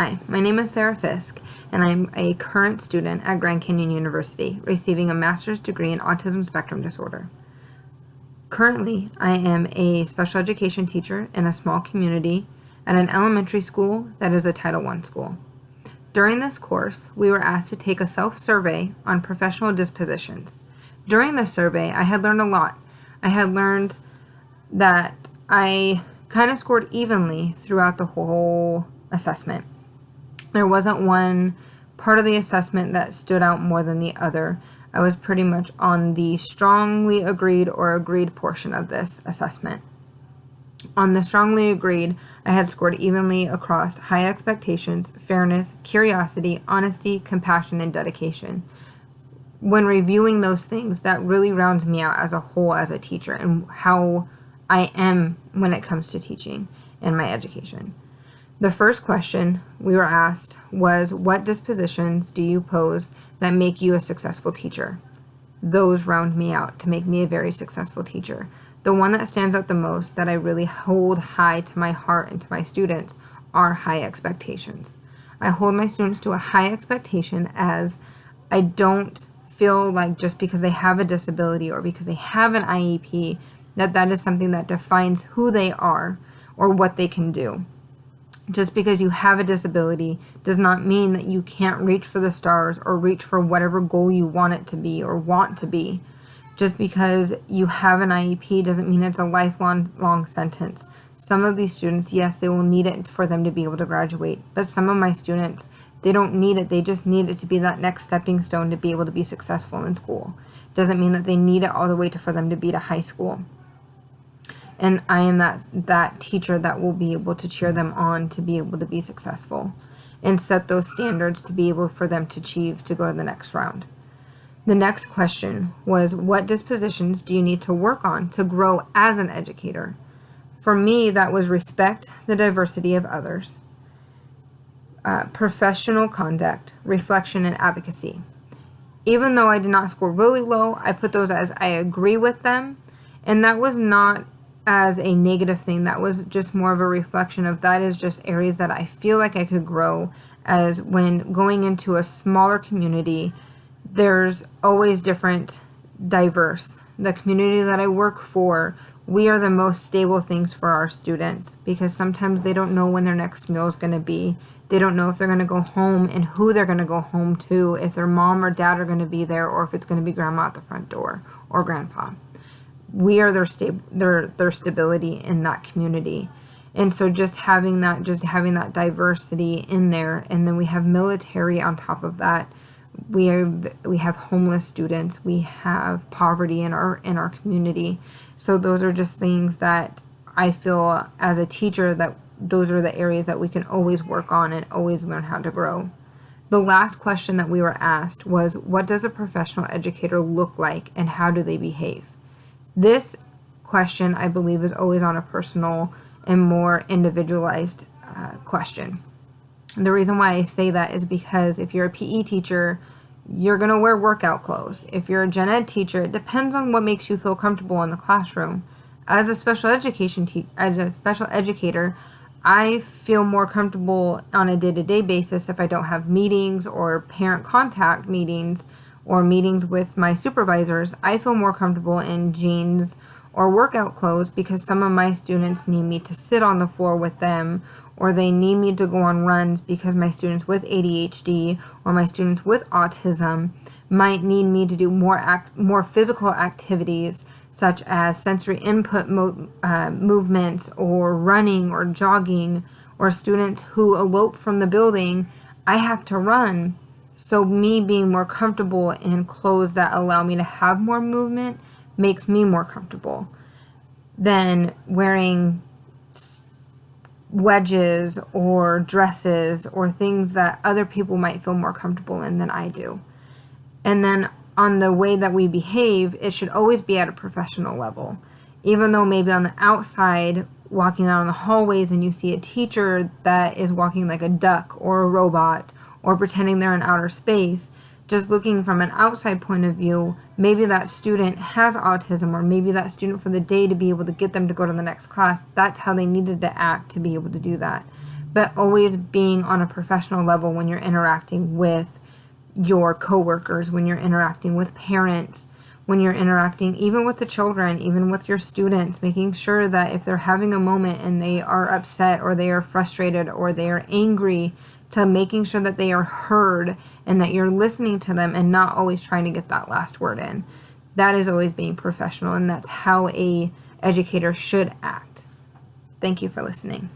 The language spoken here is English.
Hi, my name is Sarah Fisk, and I'm a current student at Grand Canyon University, receiving a master's degree in autism spectrum disorder. Currently, I am a special education teacher in a small community at an elementary school that is a Title I school. During this course, we were asked to take a self-survey on professional dispositions. During the survey, I had learned a lot. I had learned that I kind of scored evenly throughout the whole assessment. There wasn't one part of the assessment that stood out more than the other. I was pretty much on the strongly agreed or agreed portion of this assessment. On the strongly agreed, I had scored evenly across high expectations, fairness, curiosity, honesty, compassion, and dedication. When reviewing those things, that really rounds me out as a whole as a teacher and how I am when it comes to teaching and my education. The first question we were asked was, what dispositions do you pose that make you a successful teacher? Those round me out to make me a very successful teacher. The one that stands out the most that I really hold high to my heart and to my students are high expectations. I hold my students to a high expectation, as I don't feel like just because they have a disability or because they have an IEP that is something that defines who they are or what they can do. Just because you have a disability does not mean that you can't reach for the stars or reach for whatever goal you want it to be or want to be. Just because you have an IEP doesn't mean it's a lifelong sentence. Some of these students, yes, they will need it for them to be able to graduate, but some of my students, they don't need it. They just need it to be that next stepping stone to be able to be successful in school. Doesn't mean that they need it all the way for them to be to high school. And I am that teacher that will be able to cheer them on to be able to be successful and set those standards to be able for them to achieve to go to the next round. The next question was, what dispositions do you need to work on to grow as an educator? For me, that was respect the diversity of others, professional conduct, reflection, and advocacy. Even though I did not score really low, I put those as I agree with them, and that was not as a negative thing. That was just more of a reflection of that is just areas that I feel like I could grow, as when going into a smaller community, there's always different diverse. The community that I work for, we are the most stable things for our students, because sometimes they don't know when their next meal is going to be. They don't know if they're going to go home and who they're going to go home to, if their mom or dad are going to be there, or if it's going to be grandma at the front door or grandpa. We are their stability in that community. And so just having that diversity in there, and then we have military on top of that. We have homeless students, we have poverty in our community. So those are just things that I feel as a teacher that those are the areas that we can always work on and always learn how to grow. The last question that we were asked was, what does a professional educator look like and how do they behave? This question, I believe, is always on a personal and more individualized question. The reason why I say that is because if you're a PE teacher, you're going to wear workout clothes. If you're a gen ed teacher, it depends on what makes you feel comfortable in the classroom. As a special educator, I feel more comfortable on a day-to-day basis if I don't have meetings or parent contact meetings or meetings with my supervisors. I feel more comfortable in jeans or workout clothes because some of my students need me to sit on the floor with them, or they need me to go on runs because my students with ADHD or my students with autism might need me to do more physical activities, such as sensory input movements or running or jogging, or students who elope from the building, I have to run. So me being more comfortable in clothes that allow me to have more movement makes me more comfortable than wearing wedges or dresses or things that other people might feel more comfortable in than I do. And then on the way that we behave, it should always be at a professional level. Even though maybe on the outside, walking out in the hallways and you see a teacher that is walking like a duck or a robot or pretending they're in outer space, just looking from an outside point of view, maybe that student has autism, or maybe that student for the day to be able to get them to go to the next class, that's how they needed to act to be able to do that. but always being on a professional level when you're interacting with your coworkers, when you're interacting with parents, when you're interacting even with the children, even with your students, making sure that if they're having a moment and they are upset or they are frustrated or they are angry, to making sure that they are heard and that you're listening to them and not always trying to get that last word in. That is always being professional, and that's how a educator should act. Thank you for listening.